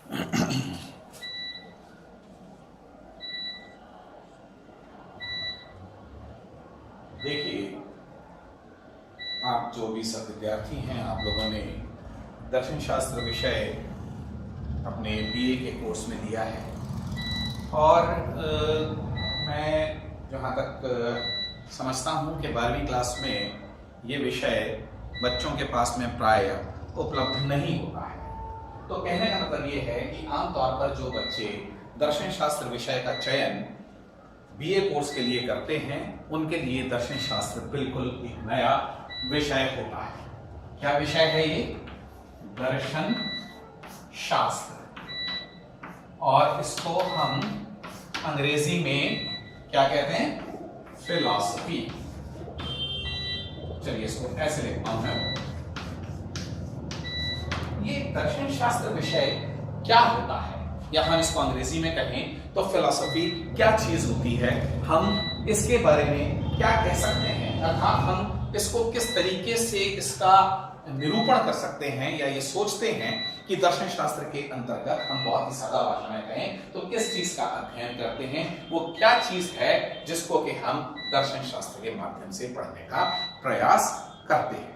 देखिए, आप जो भी सब विद्यार्थी हैं, आप लोगों ने दर्शन शास्त्र विषय अपने बीए के कोर्स में दिया है और मैं जहाँ तक समझता हूँ कि 12वीं क्लास में ये विषय बच्चों के पास में प्राय उपलब्ध नहीं होता है। तो कहने का मतलब ये है कि आमतौर पर जो बच्चे दर्शन शास्त्र विषय का चयन बीए कोर्स के लिए करते हैं, उनके लिए दर्शन शास्त्र बिल्कुल एक नया विषय होता है। क्या विषय है ये? दर्शन शास्त्र। और इसको हम अंग्रेजी में क्या कहते हैं? फिलॉसफी। चलिए इसको ऐसे लिखता हूं मैं। ये दर्शन शास्त्र विषय क्या होता है, या हम इसको अंग्रेजी में कहें तो फिलॉसफी क्या चीज होती है, हम इसके बारे में क्या कह सकते हैं, अर्थात हम इसको किस तरीके से इसका निरूपण कर सकते हैं या ये सोचते हैं कि दर्शन शास्त्र के अंतर्गत हम बहुत ही सादा भाषा में कहें तो किस चीज का अध्ययन करते हैं, वो क्या चीज है जिसको कि हम दर्शन शास्त्र के माध्यम से पढ़ने का प्रयास करते हैं।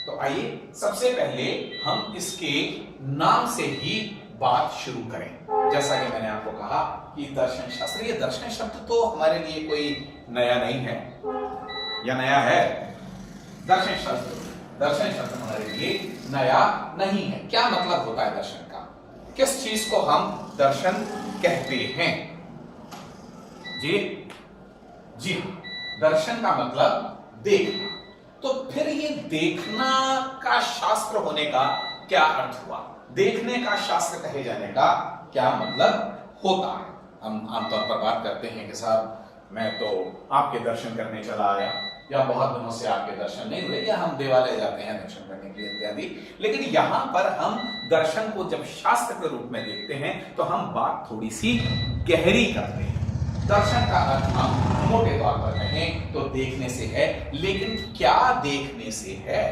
तो आइए सबसे पहले हम इसके नाम से ही बात शुरू करें। जैसा कि मैंने आपको कहा कि दर्शन शास्त्र, ये दर्शन शब्द तो हमारे लिए कोई नया नहीं है, या नया है? दर्शन शब्द हमारे लिए नया नहीं है। क्या मतलब होता है दर्शन का? किस चीज को हम दर्शन कहते हैं? जी दर्शन का मतलब देखना। तो फिर ये देखना का शास्त्र होने का क्या अर्थ हुआ? देखने का शास्त्र कहे जाने का क्या मतलब होता है? हम आमतौर पर बात करते हैं कि साहब मैं तो आपके दर्शन करने चला आया, या बहुत दिनों से आपके दर्शन नहीं हुए, या हम देवालय जाते हैं दर्शन करने के लिए इत्यादि। लेकिन यहां पर हम दर्शन को जब शास्त्र के रूप में देखते हैं तो हम बात थोड़ी सी गहरी करते हैं। दर्शन का अर्थ हम मोटे तौर पर कहें तो देखने से है, लेकिन क्या देखने से है?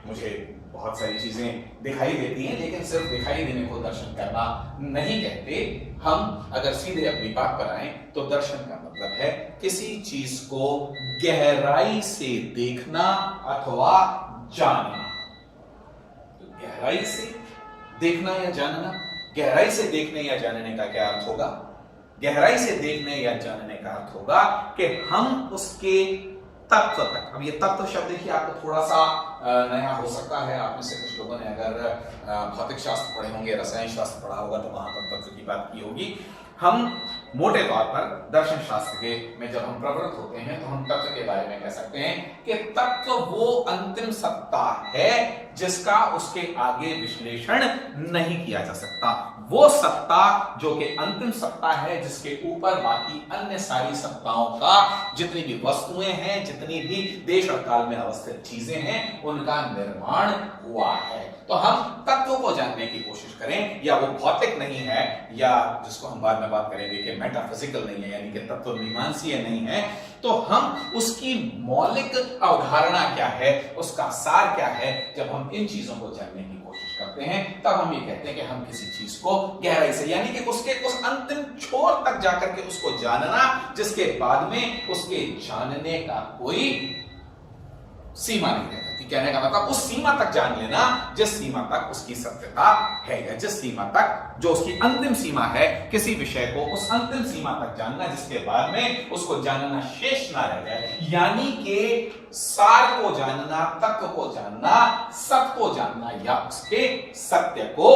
मुझे बहुत सारी चीजें दिखाई देती हैं, लेकिन सिर्फ दिखाई देने को दर्शन करना नहीं कहते। हम अगर सीधे अपनी बात पर आए तो दर्शन का मतलब है किसी चीज को गहराई से देखना अथवा जानना। तो गहराई से देखना या जानना, गहराई से देखने या जानने का क्या अर्थ होगा? गहराई से देखने या जानने का अर्थ होगा कि हम उसके तत्व तक, अब ये तत्व शब्द देखिए आपको थोड़ा सा नया हो सकता है। आप में से कुछ लोगों ने अगर भौतिक शास्त्र पढ़े होंगे, रसायन शास्त्र पढ़ा होगा, तो वहां पर तत्व की बात की होगी। हम मोटे तौर पर दर्शन शास्त्र के में जब हम प्रवृत्त होते हैं तो हम तत्व के बारे में कह सकते हैं कि तत्व वो अंतिम सत्ता है जिसका उसके आगे विश्लेषण नहीं किया जा सकता। वो सत्ता जो कि अंतिम सत्ता है, जिसके ऊपर बाकी अन्य सारी सत्ताओं का, जितनी भी वस्तुएं हैं, जितनी भी देश और काल में अवस्थित चीजें हैं, उनका निर्माण हुआ है। तो हम तत्व को जानने की कोशिश करें, या वो भौतिक नहीं है, या जिसको हम बाद में बात करेंगे कि मेटाफिजिकल नहीं है, यानी कि तत्व मीमांसीय नहीं है, तो हम उसकी मौलिक अवधारणा क्या है, उसका सार क्या है, जब हम इन चीजों को जानने की कोशिश करते हैं तब हम ये कहते हैं कि हम किसी चीज को गहराई से, यानी कि उसके उस अंतिम छोर तक जाकर के उसको जानना, जिसके बाद में उसके जानने का कोई सीमा नहीं रहती। कहने का मतलब उस सीमा तक जान लेना जिस सीमा तक उसकी सत्यता है, या जिस सीमा तक जो उसकी अंतिम सीमा है किसी विषय को, उस अंतिम सीमा तक जानना जिसके बाद में उसको जानना शेष ना रह जाए, यानी कि सार को जानना, तत्व को जानना, सत्य को जानना, या उसके सत्य को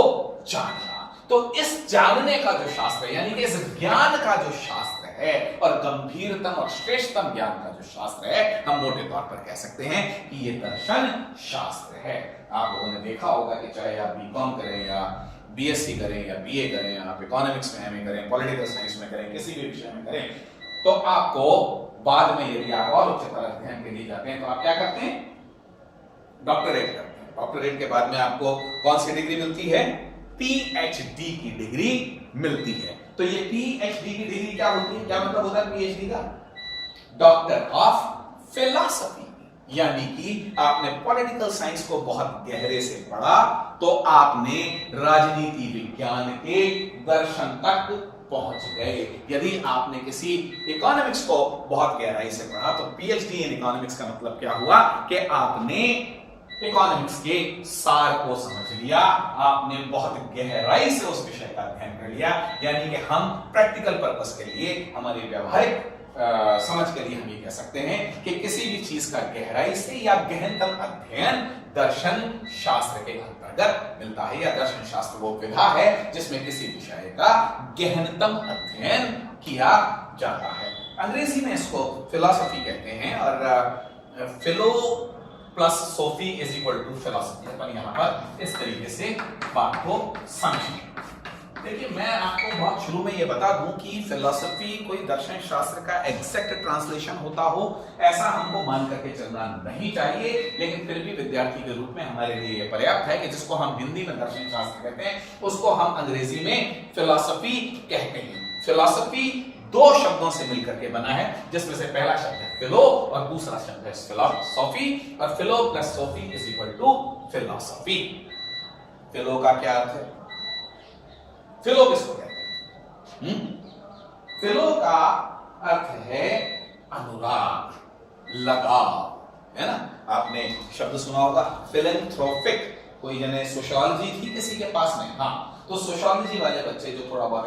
जानना। तो इस जानने का जो शास्त्र है, यानी कि इस ज्ञान का जो शास्त्र है, और गंभीरतम और श्रेष्ठतम ज्ञान का जो शास्त्र है, हम मोटे तौर पर कह सकते हैं कि ये दर्शन शास्त्र है। आप लोगों ने देखा होगा कि चाहे आप बीकॉम करें या बीएससी करें या बीए करें, या आप इकोनॉमिक्स में एमए करें, पॉलिटिकल साइंस में करें, किसी भी विषय में करें, तो आपको बाद में यदि आप और उच्चतर अध्ययन के लिए जाते हैं तो आप क्या करते हैं? डॉक्टरेट करते हैं। डॉक्टरेट के बाद में आपको कौन सी डिग्री मिलती है? पीएचडी की डिग्री मिलती है। तो ये पीएचडी की डिग्री क्या होती है? क्या मतलब होता है पीएचडी का? डॉक्टर ऑफ फिलॉसफी, यानी कि आपने पॉलिटिकल साइंस को बहुत गहरे से पढ़ा तो आपने राजनीति विज्ञान के दर्शन तक पहुंच गए। यदि आपने किसी इकोनॉमिक्स को बहुत गहराई से पढ़ा तो पीएचडी इन इकोनॉमिक्स का मतलब क्या हुआ कि आपने इकोनॉमिक्स के सार को समझ लिया, आपने बहुत गहराई से उस विषय का अध्ययन कर लिया। यानी कि हम प्रैक्टिकल पर्पस के लिए, हमारी व्यवहारिक समझ के लिए हम ये कह सकते हैं कि किसी भी चीज का गहराई से या गहनतम अध्ययन दर्शन शास्त्र के अंतर्गत मिलता है, या दर्शन शास्त्र वो विधा है जिसमें किसी विषय का गहनतम अध्ययन किया जाता है। अंग्रेजी में इसको फिलॉसफी कहते हैं और philo plus sophy is equal to philosophy. अपन यहां पर इस तरीके से बात को समझें। देखिए, मैं आपको बहुत शुरू में ये बता दूं कि फिलॉसफी कोई दर्शन शास्त्र का एग्जैक्ट ट्रांसलेशन होता हो ऐसा हमको मान करके चलना नहीं चाहिए, लेकिन फिर भी विद्यार्थी के रूप में हमारे लिए ये पर्याप्त है कि जिसको हम हिंदी में दर्शन शास्त्र कहते हैं उसको हम अंग्रेजी में फिलॉसफी कहते हैं। फिलॉसफी दो शब्दों से मिलकर के बना है, जिसमें से पहला शब्द है फिलो और दूसरा शब्द है फिलॉसफी, और philo plus sophy is equal to philosophy. Philo का क्या अर्थ है? फिलो किसको कहते हैं? फिलो का अर्थ है अनुराग, लगाव, है ना। आपने शब्द सुना होगा फिलेंथ्रोपिक। कोई जने सोशियोलॉजी थी किसी के पास में, हाँ, तो सोशियोलॉजी वाले बच्चे जो थोड़ा बहुत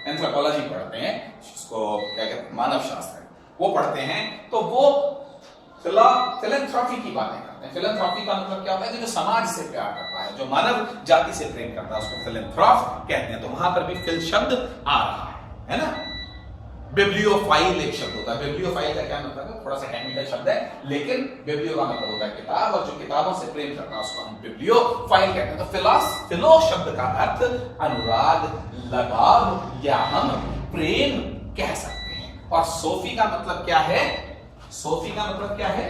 एंथ्रोपोलॉजी पढ़ते हैं, जिसको क्या कहते हैं, मानव शास्त्र, वो पढ़ते हैं, तो वो फिलेंथ्रोपी की बातें करते हैं। फिलेंथ्रोपी का मतलब क्या होता है कि जो समाज से प्यार करता है, जो मानव जाति से प्रेम करता है, उसको फिलेंथ्रोप कहते हैं। तो वहां पर भी फिल शब्द आ रहा है ना। बिब्लियोफाइल एक शब्द होता है। बिब्लियोफाइल का क्या मतलब है? थोड़ा सा टेक्निकल शब्द है, लेकिन बिब्लियो का मतलब होता है किताब, और जो किताबों से प्रेम करता है उसको हम बिब्लियोफाइल कहते हैं। तो फिलो शब्द का अर्थ अनुराग, लगाव या हम प्रेम कह सकते हैं। और सोफी का मतलब क्या है? सोफी का मतलब क्या है?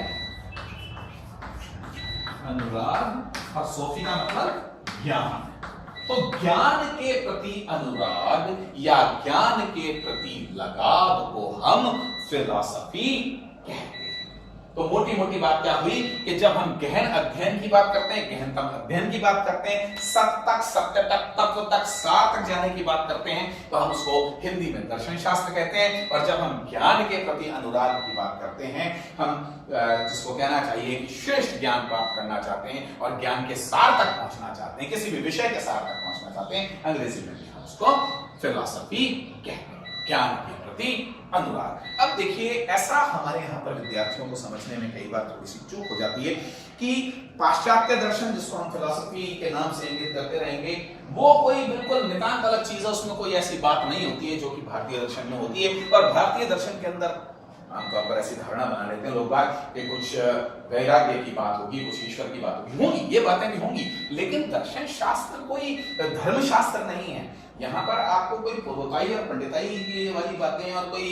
अनुराग, और सोफी का मतलब ज्ञान। तो ज्ञान के प्रति अनुराग या ज्ञान के प्रति लगाव को हम फिलॉसफी कहते हैं। तो मोटी मोटी बात क्या हुई कि जब हम गहन अध्ययन की बात करते हैं, गहनतम अध्ययन की बात करते हैं, सत्य तक, सत्य तक, तत्व तक, सार तक जाने की बात करते हैं, तो हम उसको हिंदी में दर्शन शास्त्र कहते हैं। और जब हम ज्ञान के प्रति अनुराग की बात करते हैं, हम जिसको कहना चाहिए कि श्रेष्ठ ज्ञान प्राप्त करना चाहते हैं और ज्ञान के सार तक पहुंचना चाहते हैं, किसी भी विषय के सार तक पहुंचना चाहते हैं, अंग्रेजी में भी हम उसको फिलॉसफी कहते हैं, ज्ञान के प्रति अनुराग। अब देखिए, ऐसा हमारे यहाँ पर विद्यार्थियों को समझने में कई बार थोड़ी सी चूक हो जाती है कि पाश्चात्य दर्शन, जिसको हम फिलॉसफी के नाम से इंगित करते रहेंगे, वो कोई बिल्कुल नितांत अलग चीज है। उसमें कोई ऐसी बात नहीं होती है जो कि भारतीय दर्शन में होती है। और भारतीय दर्शन के अंदर आमतौर पर ऐसी धारणा बना लेते हैं लोग बाग कि कुछ वैराग्य की बात होगी, कुछ ईश्वर की बात होगी, ये बातें भी होंगी, लेकिन दर्शन शास्त्र कोई धर्म शास्त्र नहीं है। यहाँ पर आपको कोई पूर्वताई और पंडिताई वाली बातें और कोई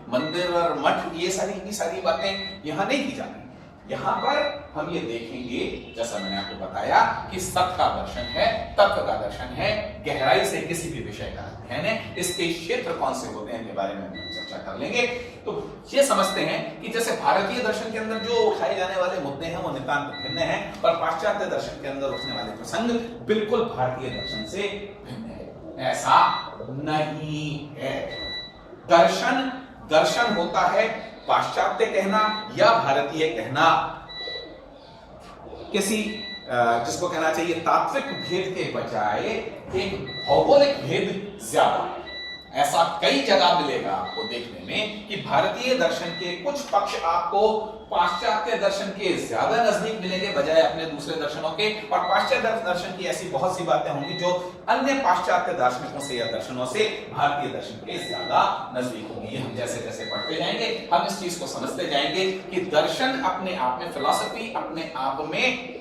मंदिर और मठ, ये सारी बातें यहाँ नहीं की जाती। यहाँ पर हम ये देखेंगे, जैसा मैंने आपको बताया, कि सत्य का दर्शन है, तत्व का दर्शन है, गहराई से किसी भी विषय का अध्ययन है, इसके क्षेत्र कौन से होते हैं, इनके बारे में हम चर्चा कर लेंगे। तो ये समझते हैं कि जैसे भारतीय दर्शन के अंदर जो उठाए जाने वाले मुद्दे हैं वो नितांत भिन्न है, और पाश्चात्य दर्शन के अंदर उठने वाले प्रसंग बिल्कुल भारतीय दर्शन से भिन्न है। ऐसा नहीं है। दर्शन होता है पाश्चात्य कहना या भारतीय कहना, किसी जिसको कहना चाहिए तात्विक भेद के बजाय एक भौगोलिक भेद ज्यादा है। ऐसा कई जगह मिलेगा आपको देखने में कि भारतीय दर्शन के कुछ पक्ष आपको पाश्चात्य दर्शन के ज्यादा नजदीक मिलेंगे बजाय अपने दूसरे दर्शनों के, और पाश्चात्य दर्शन की ऐसी बहुत सी बातें होंगी जो अन्य पाश्चात्य दार्शनिकों से या दर्शनों से भारतीय दर्शन के ज्यादा नजदीक होंगी। हम जैसे जैसे पढ़ते जाएंगे हम इस चीज को समझते जाएंगे कि दर्शन अपने आप में, फिलॉसफी अपने आप में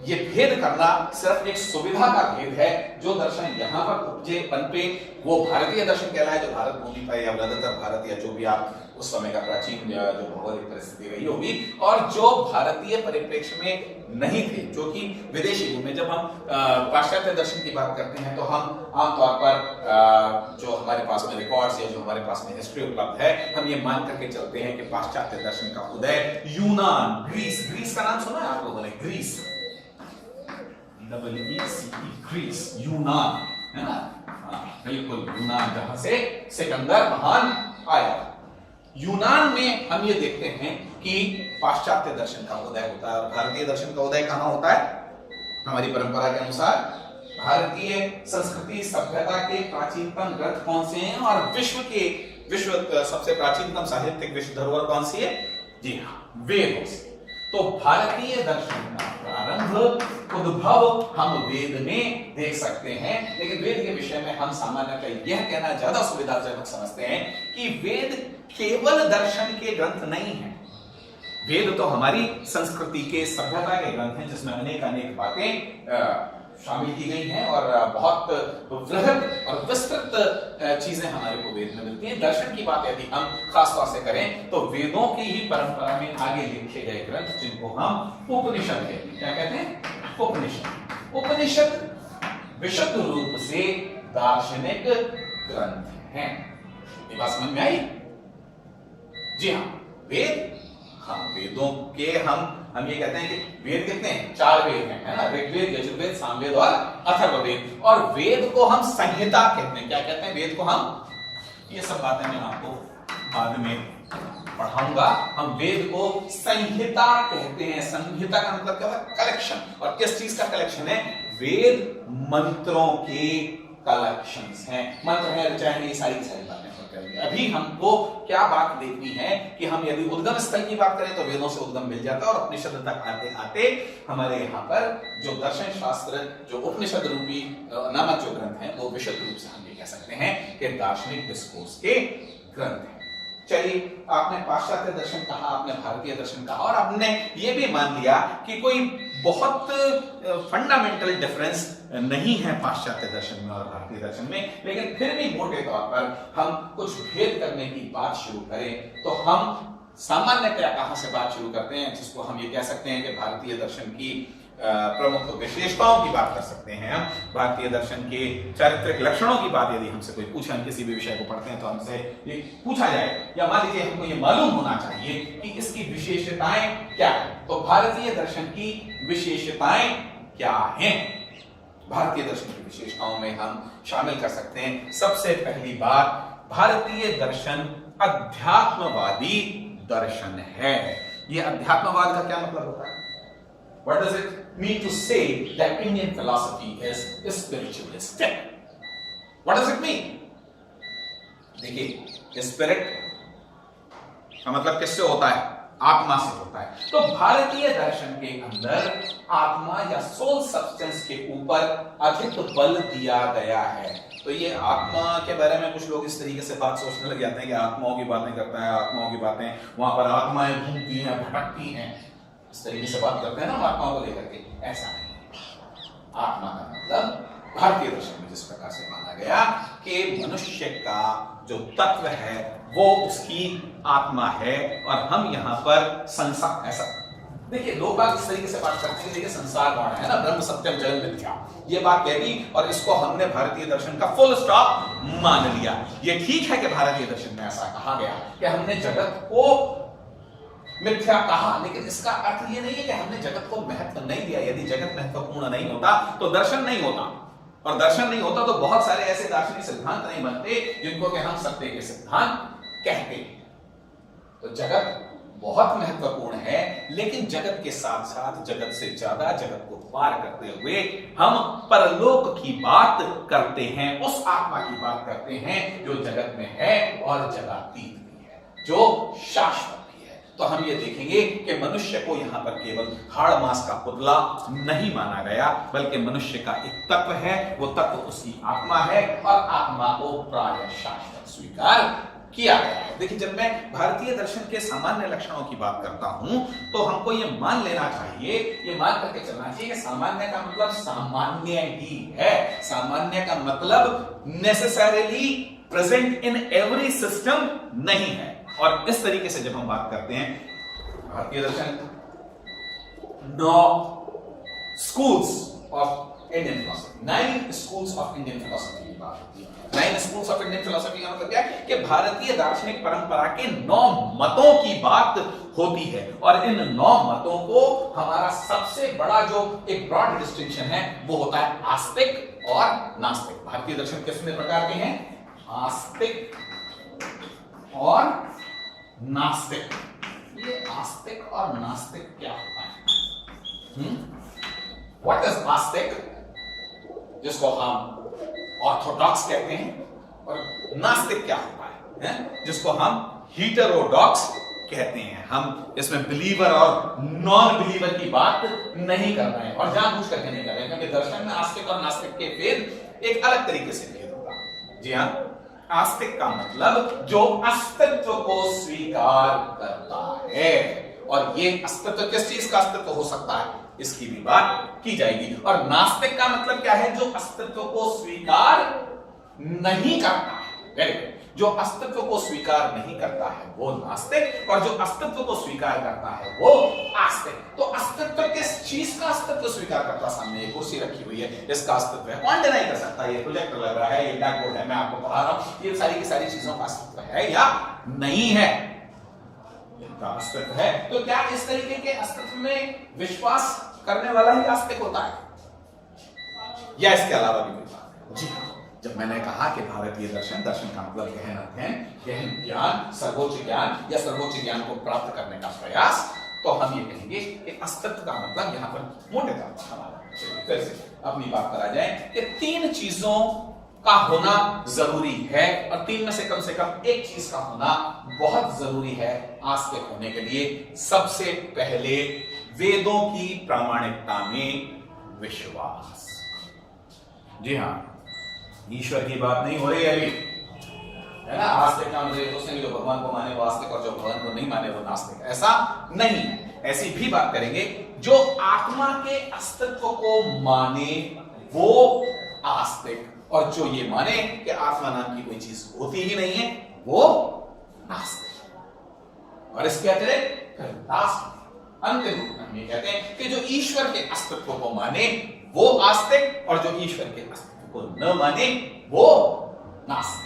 ये भेद करना सिर्फ एक सुविधा का भेद है। जो दर्शन यहां पर उपजे पनपे वो भारतीय दर्शन कहलाए, जो भारत भूमि पर या ज्यादातर भारत या जो भी आप उस समय का प्राचीन जो भौगोलिक परिस्थिति रही होगी, और जो भारतीय परिप्रेक्ष्य में नहीं थे, जो कि विदेशी भूमि। जब हम पाश्चात्य दर्शन की बात करते हैं तो हम आमतौर पर जो हमारे पास में रिकॉर्ड्स या जो हमारे पास में हिस्ट्री उपलब्ध है, हम ये मान करके चलते हैं कि पाश्चात्य दर्शन का उदय यूनान, ग्रीस का नाम सुना है आप लोगों ने? ग्रीस, ग्रीस, यूनान, है ना? बिल्कुल यूनान, जहां से सिकंदर महान आया। यूनान में हम ये देखते हैं कि पाश्चात्य दर्शन का उदय होता है। और भारतीय दर्शन का उदय कहां होता है? हमारी परंपरा के अनुसार भारतीय संस्कृति सभ्यता के प्राचीनतम ग्रंथ कौन से हैं और विश्व सबसे प्राचीनतम साहित्यिक विश्व धरोहर कौन सी है? जी हाँ, वेदों से। तो भारतीय दर्शन का प्रारंभ, उद्भव हम वेद में देख सकते हैं। लेकिन वेद के विषय में हम सामान्यतः यह कहना ज्यादा सुविधाजनक समझते हैं कि वेद केवल दर्शन के ग्रंथ नहीं है। वेद तो हमारी संस्कृति के, सभ्यता के ग्रंथ हैं, जिसमें अनेक बातें शामिल की गई हैं और बहुत वृहद और विस्तृत चीजें हमारे को वेद में मिलती हैं। दर्शन की बात यदि हम खास तौर से करें तो वेदों की ही परंपरा में आगे लिखे गए ग्रंथ, जिनको हम उपनिषद कहते हैं। क्या कहते हैं? उपनिषद। उपनिषद विशुद्ध रूप से दार्शनिक ग्रंथ हैं। ये बात समझ में आई? जी हाँ, वेद, हाँ, वेदों के हम ये कहते हैं कि वेद कितने हैं? 4 वेद हैं, है ना? ऋग्वेद, यजुर्वेद, सामवेद और अथर्ववेद। और वेद को हम संहिता कहते हैं। क्या कहते हैं? वेद को हम, ये सब बातें मैं आपको बाद में पढ़ाऊंगा। हम वेद को संहिता कहते हैं। संहिता का मतलब क्या होता है? कलेक्शन। और किस चीज का कलेक्शन है? वेद मंत्रों के कलेक्शंस हैं। मंत्र है, चाहे ये सारी बातें करेंगे। अभी हमको क्या बात देखनी है कि हम यदि उद्गम स्थल की बात करें तो वेदों से उद्गम मिल जाता है, और उपनिषद तक आते आते हमारे यहाँ पर जो दर्शन शास्त्र, जो उपनिषद रूपी नामक जो ग्रंथ हैं, वो विशुद्ध रूप से हम ये कह सकते हैं कि दार्शनिक डिस्कोर्स के ग्रंथ हैं। चलिए, आपने पाश्चात्य दर्शन कहा, आपने भारतीय दर्शन कहा, और आपने ये भी मान लिया कि कोई बहुत फंडामेंटल डिफरेंस नहीं है पाश्चात्य दर्शन में और भारतीय दर्शन में। लेकिन फिर भी मोटे तौर पर हम कुछ भेद करने की बात शुरू करें तो हम सामान्यतया कहां से बात शुरू करते हैं, जिसको हम ये कह सकते हैं कि भारतीय दर्शन की प्रमुख विशेषताओं की बात कर सकते हैं। हम भारतीय दर्शन के चारित्रिक लक्षणों की बात यदि हमसे कोई पूछे, हम किसी भी विषय को पढ़ते हैं तो हमसे ये पूछा जाए, या मान लीजिए हमको ये मालूम होना चाहिए कि इसकी विशेषताएं क्या है, तो भारतीय दर्शन की विशेषताएं क्या हैं? भारतीय दर्शन की विशेषताओं में हम शामिल कर सकते हैं, सबसे पहली बात, भारतीय दर्शन अध्यात्मवादी दर्शन है। यह अध्यात्मवाद का क्या मतलब होता है? What does it mean to say that Indian philosophy is spiritualistic? What does it mean? देखिए, स्पिरिट का मतलब किससे होता है? आत्मा से होता है। तो भारतीय दर्शन के अंदर आत्मा या सोल सब्सटेंस के ऊपर अधिक बल दिया गया है। तो ये आत्मा के बारे में कुछ लोग इस तरीके से बात सोचने लग जाते हैं कि आत्माओं की बातें करता है, आत्माओं की बातें, वहां पर आत्माएं घूमती हैं, भटकती हैं, इस तरीके से बात करते हैं ना आत्माओं को लेकर के। ऐसा नहीं। आत्मा का मतलब भारतीय दर्शन में जिस प्रकार से माना गया कि मनुष्य का जो तत्व है वो उसकी आत्मा है, और हम यहाँ पर संसार, ऐसा देखिए लोग बात इस तरीके से बात करते हैं, देखिए संसार कौन है ना, ब्रह्म सत्यम जगत मिथ्या, ये बात कह दी और इसको हमने भारतीय दर्शन का फुल स्टॉप मान लिया। ये ठीक है कि भारतीय दर्शन में ऐसा कहा गया कि हमने जगत को मिथ्या कहा, लेकिन इसका अर्थ ये नहीं है कि हमने जगत को महत्व नहीं दिया। यदि जगत महत्वपूर्ण नहीं होता तो दर्शन नहीं होता, और दर्शन नहीं होता तो बहुत सारे ऐसे दार्शनिक सिद्धांत नहीं बनते जिनको कि हम सत्य के सिद्धांत कहते हैं। तो जगत बहुत महत्वपूर्ण है, लेकिन जगत के साथ साथ जगत से ज्यादा, जगत को पार करते हुए हम परलोक की बात करते हैं, उस आत्मा की बात करते हैं जो जगत में है और जगतातीत भी है, जो शाश्वत भी है। तो हम ये देखेंगे कि मनुष्य को यहाँ पर केवल हाड़ मांस का पुतला नहीं माना गया, बल्कि मनुष्य का एक तत्व है, वो तत्व उसकी आत्मा है, और आत्मा को प्राय शाश्वत स्वीकार किया गया है। देखिए, जब मैं भारतीय दर्शन के सामान्य लक्षणों की बात करता हूं तो हमको ये मान लेना चाहिए, ये मान करके चलना चाहिए कि सामान्य का मतलब सामान्य ही है। सामान्य का मतलब necessarily present in every system नहीं है। और इस तरीके से जब हम बात करते हैं भारतीय दर्शन 9 schools of Indian philosophy, 9 schools of Indian philosophy की बात होती है। 9 schools of Indian philosophy का मतलब क्या है कि भारतीय दार्शनिक परंपरा के 9 मतों की बात होती है। और इन 9 मतों को हमारा सबसे बड़ा जो एक ब्रॉड डिस्टिंक्शन है वो होता है आस्तिक और नास्तिक। भारतीय दर्शन कितने प्रकार के हैं? आस्तिक और नास्तिक। ये आस्तिक और नास्तिक क्या होता है? What is आस्तिक, जिसको हम ऑर्थोडॉक्स कहते हैं, और नास्तिक क्या होता है? जिसको हम हीटेरोडॉक्स कहते हैं। हम इसमें बिलीवर और नॉन बिलीवर की बात नहीं कर रहे हैं, और जानबूझ करके नहीं कर रहे हैं, क्योंकि दर्शन में आस्तिक और नास्तिक के भेद एक अलग तरीके से भेद होगा। जी हाँ, आस्तिक का मतलब जो अस्तित्व को स्वीकार करता है, और ये अस्तित्व किस चीज का अस्तित्व हो सकता है इसकी भी बात की जाएगी। और नास्तिक का मतलब क्या है? जो अस्तित्व को स्वीकार नहीं करता है। Very good. जो अस्तित्व को स्वीकार नहीं करता है वो नास्तिक, और जो अस्तित्व को स्वीकार करता है वो आस्तिक। तो अस्तित्व किस चीज का अस्तित्व स्वीकार करता? सामने एक कुर्सी रखी हुई है, इसका अस्तित्व है, कौन डिनाई कर सकता है? ये प्रोजेक्टर लग रहा है, ये ब्लैक बोर्ड है, मैं आपको पढ़ा रहा हूं, ये सारी की सारी चीजों का अस्तित्व है या नहीं है? इनका अस्तित्व है। तो क्या इस तरीके के अस्तित्व में विश्वास करने वाला ही आस्तिक होता है, या इसके अलावा भी कोई बात है? जी हाँ, जब मैंने कहा कि भारतीय दर्शन, दर्शन का मतलब गहन अध्ययन, गहन ज्ञान, सर्वोच्च ज्ञान या सर्वोच्च ज्ञान को प्राप्त करने का प्रयास, तो हम ये कहेंगे कि अस्तित्व का मतलब यहां पर मोटे तौर पर हमारा फिर से अपनी बात करा जाए कि 3 चीजों का होना जरूरी है, और 3 में से कम एक चीज का होना बहुत जरूरी है आस्तिक होने के लिए। सबसे पहले वेदों की प्रामाणिकता में विश्वास। जी हाँ, ईश्वर की बात नहीं हो रही है अभी, है ना? आस्तिक का मतलब दोस्तों जो भगवान को माने वो आस्तिक, और जो भगवान को नहीं माने वो नास्तिक। ऐसा नहीं है। ऐसी भी बात करेंगे जो आत्मा के अस्तित्व को माने वो आस्तिक, और जो ये माने कि आत्मा नाम की कोई चीज होती ही नहीं है वो नास्तिक। और इसके अतिरिक्त अंतिम रूप में हम ये कहते हैं कि जो ईश्वर के अस्तित्व को माने वो आस्तिक, और जो ईश्वर के अस्तित्व को न माने वो नास्तिक।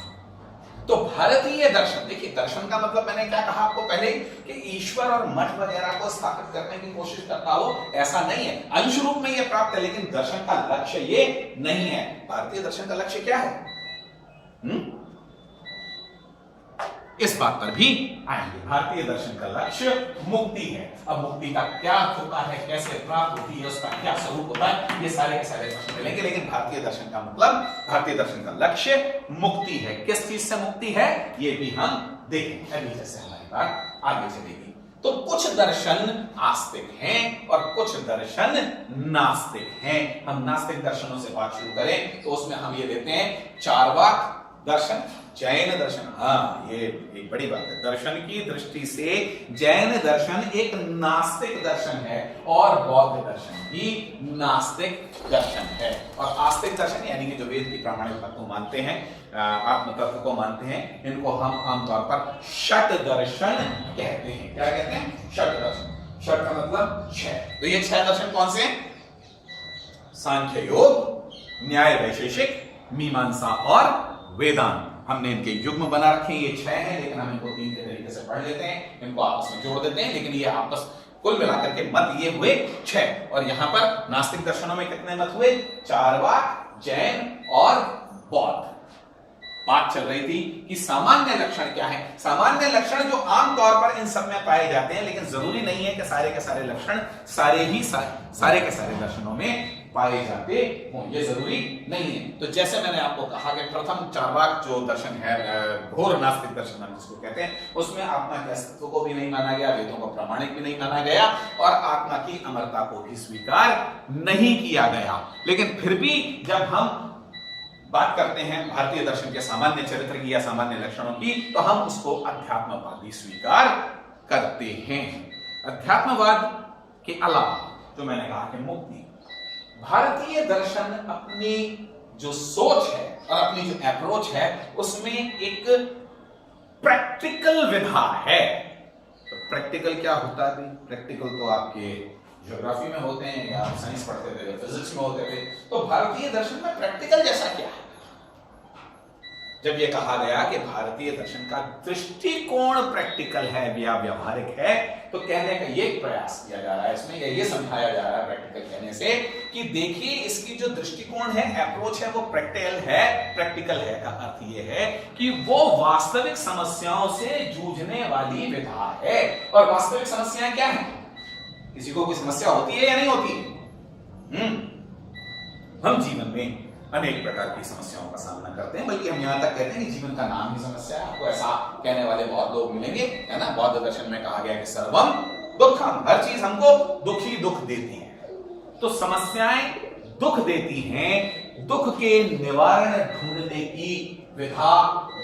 तो भारतीय दर्शन, देखिए दर्शन का मतलब मैंने क्या कहा आपको पहले कि ईश्वर और मठ वगैरह को स्थापित करने की कोशिश करता हो, ऐसा नहीं है। अंश रूप में यह प्राप्त है, लेकिन दर्शन का लक्ष्य ये नहीं है। भारतीय दर्शन का लक्ष्य क्या है? इस बात पर भी आएंगे। भारतीय दर्शन का लक्ष्य मुक्ति है। अब मुक्ति का क्या होता है, कैसे प्राप्त होती है, उसका क्या स्वरूप होता है, ये सारे के सारे प्रश्न मिलेंगे। लेकिन भारतीय दर्शन का मतलब, भारतीय दर्शन का लक्ष्य मुक्ति है। किस चीज से मुक्ति है ये भी हम देखेंगे अभी, जैसे हमारी बात आगे चलेगी। तो कुछ दर्शन आस्तिक हैं और कुछ दर्शन नास्तिक हैं। हम नास्तिक दर्शनों से बात शुरू करें तो उसमें हम ये लेते हैं चार्वाक दर्शन, जैन दर्शन। हाँ, ये एक बड़ी बात है। दर्शन की दृष्टि से जैन दर्शन एक नास्तिक दर्शन है, और बौद्ध दर्शन भी नास्तिक दर्शन है। और आस्तिक दर्शन यानी कि जो वेद की प्रामाणिकता को मानते हैं, आत्म तत्व को मानते हैं, इनको हम आमतौर पर षट दर्शन कहते हैं। क्या कहते हैं? षट दर्शन। षट का मतलब 6। तो ये 6 दर्शन कौन से हैं? सांख्य योग, न्याय वैशेषिक, मीमांसा और वेदांत। हमने इनके युग्म बना रखे हैं, ये 6 हैं, लेकिन हम इनको 3 के तरीके से पढ़ लेते हैं, इनको आपस में जोड़ देते हैं, लेकिन ये आपस कुल मिलाकर के मत ये हुए 6। और यहां पर नास्तिक दर्शनों में कितने मत हुए? चार्वाक, जैन और बौद्ध। बात चल रही थी कि सामान्य लक्षण क्या है। सामान्य लक्षण जो आमतौर पर इन सब में पाए जाते हैं, लेकिन जरूरी नहीं है कि सारे के सारे लक्षण सारे के सारे दर्शनों में पाए जाते हों, ये जरूरी नहीं है। तो जैसे मैंने आपको कहा कि प्रथम चार्वाक जो दर्शन है, घोर नास्तिक दर्शन हम जिसको कहते हैं, उसमें आत्मा के अस्तित्व को भी नहीं माना गया, वेदों को प्रामाणिक भी नहीं माना गया, और आत्मा की अमरता को भी स्वीकार नहीं किया गया। लेकिन फिर भी जब हम बात करते हैं भारतीय दर्शन के सामान्य चरित्र की या सामान्य लक्षणों की, तो हम उसको अध्यात्मवादी स्वीकार करते हैं। अध्यात्मवाद के अलावा जो मैंने कहा कि मुक्ति, भारतीय दर्शन अपनी जो सोच है और अपनी जो अप्रोच है उसमें एक प्रैक्टिकल विधा है। तो प्रैक्टिकल क्या होता है? प्रैक्टिकल तो आपके ज्योग्राफी में होते हैं या साइंस पढ़ते थे, फिजिक्स में होते थे। तो भारतीय दर्शन में प्रैक्टिकल जैसा क्या है? जब यह कहा गया कि भारतीय दर्शन का दृष्टिकोण प्रैक्टिकल है या व्यवहारिक है, तो कहने का यह प्रयास किया जा रहा है इसमें, या यह समझाया जा रहा है प्रैक्टिकल कहने से कि देखिए इसकी जो दृष्टिकोण है, अप्रोच है, वो प्रैक्टिकल है। प्रैक्टिकल है का अर्थ यह है कि वो वास्तविक समस्याओं से जूझने वाली विधा है। और वास्तविक समस्याएं क्या है? किसी को कोई समस्या होती है या नहीं होती है? हम जीवन में अनेक प्रकार की समस्याओं का सामना करते हैं, बल्कि हम यहां तक कहते हैं कि जीवन का नाम ही समस्या है। आपको ऐसा कहने वाले बहुत लोग मिलेंगे, है ना। बौद्ध दर्शन में कहा गया कि सर्वम दुखम, हर चीज हमको दुख ही दुख देती है। तो समस्याएं दुख देती हैं, दुख के निवारण ढूंढने की विधा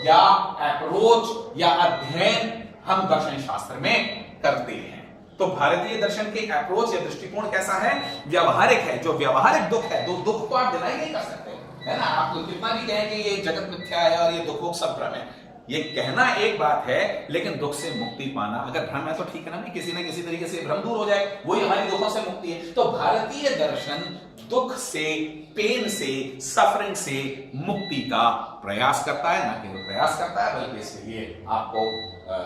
या अप्रोच या अध्ययन हम दर्शन शास्त्र में करते हैं। तो भारतीय दर्शन के अप्रोच या दृष्टिकोण कैसा है? व्यवहारिक है। जो व्यवहारिक दुख है, दुख को आप डिनाई नहीं कर सकते, है ना। आप कितना भी कहें कि ये जगत मिथ्या है और ये दुखों सब भ्रम है, ये कहना एक बात है, लेकिन दुख से मुक्ति पाना, अगर भ्रम है तो ठीक है ना, किसी न किसी तरीके से भ्रम दूर हो जाए, वही हमारी दुखों से मुक्ति है। तो भारतीय दर्शन दुख से, पेन से, सफरिंग से मुक्ति का प्रयास करता है। ना केवल प्रयास करता है, बल्कि इसके लिए आपको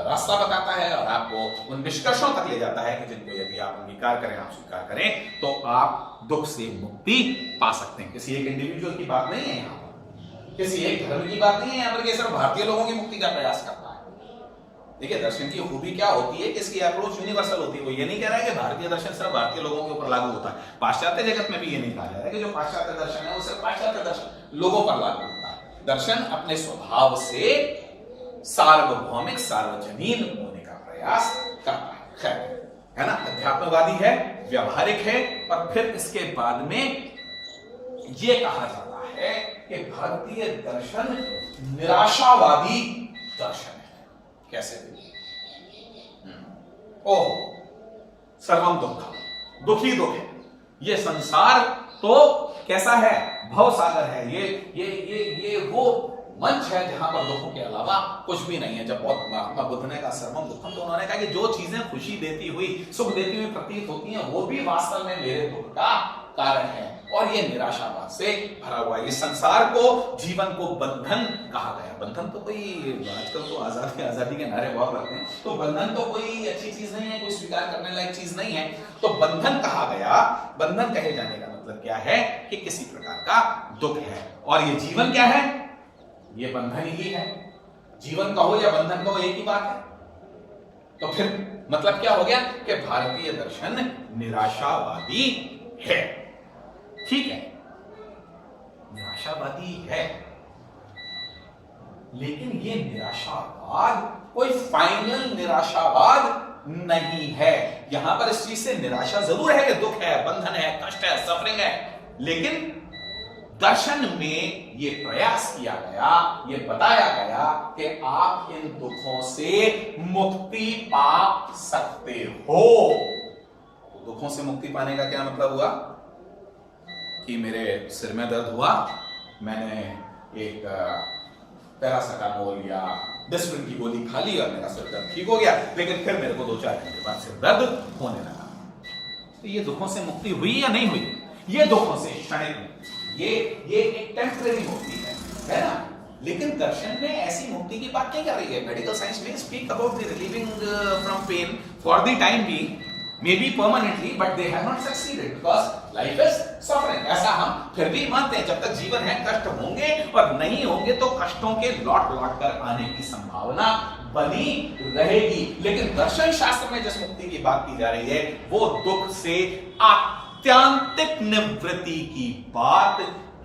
रास्ता बताता है और आपको उन निष्कर्षों तक ले जाता है कि जिनको यदि आप अंगीकार करें, आप स्वीकार करें, तो आप दुख से मुक्ति पा सकते हैं। किसी एक इंडिविजुअल की बात नहीं है यहाँ पर, किसी एक धर्म की बात नहीं है यहाँ पर, कि सिर्फ भारतीय लोगों की मुक्ति का प्रयास करता है। देखिए दर्शन की खूबी क्या होती है कि इसकी अप्रोच यूनिवर्सल होती है। वो ये नहीं कह रहा है कि भारतीय दर्शन सिर्फ भारतीय लोगों के ऊपर लागू होता है। पाश्चात्य जगत में भी ये नहीं कहा जा रहा है कि जो पाश्चात्य दर्शन है वो सिर्फ पाश्चात्य दर्शन लोगों पर लागू होता है। दर्शन अपने स्वभाव से सार्वभौमिक, सार्वजनीन होने का प्रयास करता है। खैर, है ना, अध्यात्मवादी है, व्यवहारिक है, और फिर इसके बाद में यह कहा जाता है कि भारतीय दर्शन निराशावादी दर्शन है। कैसे? ओह, सर्वम दुखम, दुखी दुख है। ये संसार तो कैसा है? भव सागर है। ये वो मंच है जहां पर दुखों के अलावा कुछ भी नहीं है। जब महात्मा बुद्ध ने कहा सर्वम दुखम, तो उन्होंने कहा कि जो चीजें खुशी देती हुई, सुख देती हुई प्रतीत होती हैं, वो भी वास्तव में मेरे दुख का कारण है। और ये निराशावाद से भरा हुआ है। इस संसार को, जीवन को बंधन कहा गया। बंधन तो कोई, आजकल तो आजादी के नारे बहुत लगते हैं, तो बंधन तो कोई अच्छी चीज नहीं है, कोई स्वीकार करने लायक चीज नहीं है। तो बंधन कहा गया। बंधन कहे जाने का मतलब क्या है? कि किसी प्रकार का दुख है। और ये जीवन क्या है? ये बंधन ही है। जीवन कहो या बंधन कहो, एक ही बात है। तो फिर मतलब क्या हो गया कि भारतीय दर्शन निराशावादी है। ठीक है, निराशावादी है, लेकिन ये निराशावाद कोई फाइनल निराशावाद नहीं है। यहां पर इस चीज से निराशा जरूर है कि दुख है, बंधन है, कष्ट है, सफरिंग है, लेकिन दर्शन में ये प्रयास किया गया, ये बताया गया कि आप इन दुखों से मुक्ति पा सकते हो। तो दुखों से मुक्ति पाने का क्या मतलब हुआ? कि मेरे सिर में दर्द हुआ, मैंने एक पैरासिटामोल या डिस्प्रिन की गोली खा ली और मेरा सिर दर्द ठीक हो गया, लेकिन फिर मेरे को 2-4 घंटे बाद सिर दर्द होने लगा। तो ये दुखों से मुक्ति हुई या नहीं हुई? ये दुखों से क्षणिक, ये एक टेम्परेरी मुक्ति है ना। लेकिन दर्शन में ऐसी मुक्ति की बात नहीं कर रही है। मेडिकल साइंस में speak about the relieving from pain for the time being, maybe permanently, but they have not succeeded because life is suffering. ऐसा हम फिर भी मानते हैं, जब तक जीवन है कष्ट होंगे, और नहीं होंगे तो कष्टों के लौट कर आने की संभावना बनी रहेगी। लेकिन दर्शन शास्त्र में जिस मुक्ति की बात की जा रही है, वो दुख से आत्यांतिक निवृत्ति की बात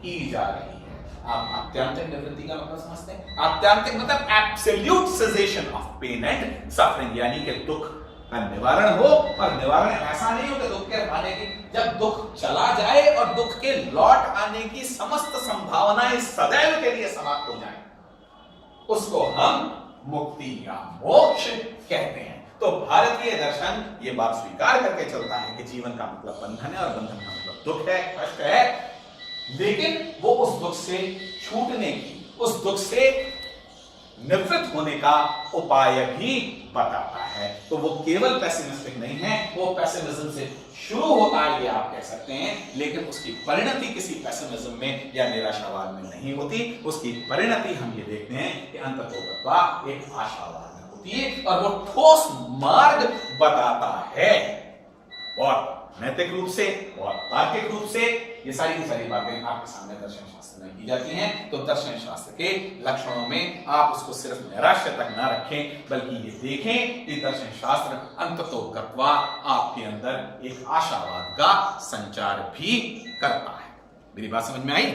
की जा रही है। आप आत्यांतिक निवृत्ति का मतलब समझते हैं? आत्यांतिक मतलब absolute cessation of pain and suffering, यानी कि दुख का निवारण हो। और निवारण ऐसा नहीं हो कि दुख के आने की, जब दुख चला जाए और दुख के लौट आने की समस्त संभावनाएं सदैव के लिए समाप्त हो जाए, उसको हम मुक्ति या मोक्ष कहते हैं। तो भारतीय दर्शन ये बात स्वीकार करके चलता है कि जीवन का मतलब बंधन है और बंधन का मतलब दुख है, कष्ट है, लेकिन वो उस दुख से छूटने की, उस दुख से निवृत्त होने का उपाय भी बताता है। तो वो केवल पेसिमिस्टिक नहीं है, वो पेसिमिज्म से शुरू होता है ये आप कह सकते हैं, लेकिन उसकी परिणति किसी पेसिमिज्म में या निराशावाद में नहीं होती। उसकी परिणति हम ये देखते हैं कि अंततोगत्वा एक आशावाद में होती है और वो ठोस मार्ग बताता है। और नैतिक रूप से और तार्किक रूप से ये सारी की सारी बातें आपके सामने दर्शन शास्त्र में की जाती हैं। तो दर्शन शास्त्र के लक्षणों में आप उसको सिर्फ निराश्य तक ना रखें, बल्कि ये देखें कि दर्शन शास्त्र अंततोगत्वा आपके अंदर एक आशावाद का संचार भी करता है। मेरी बात समझ में आई?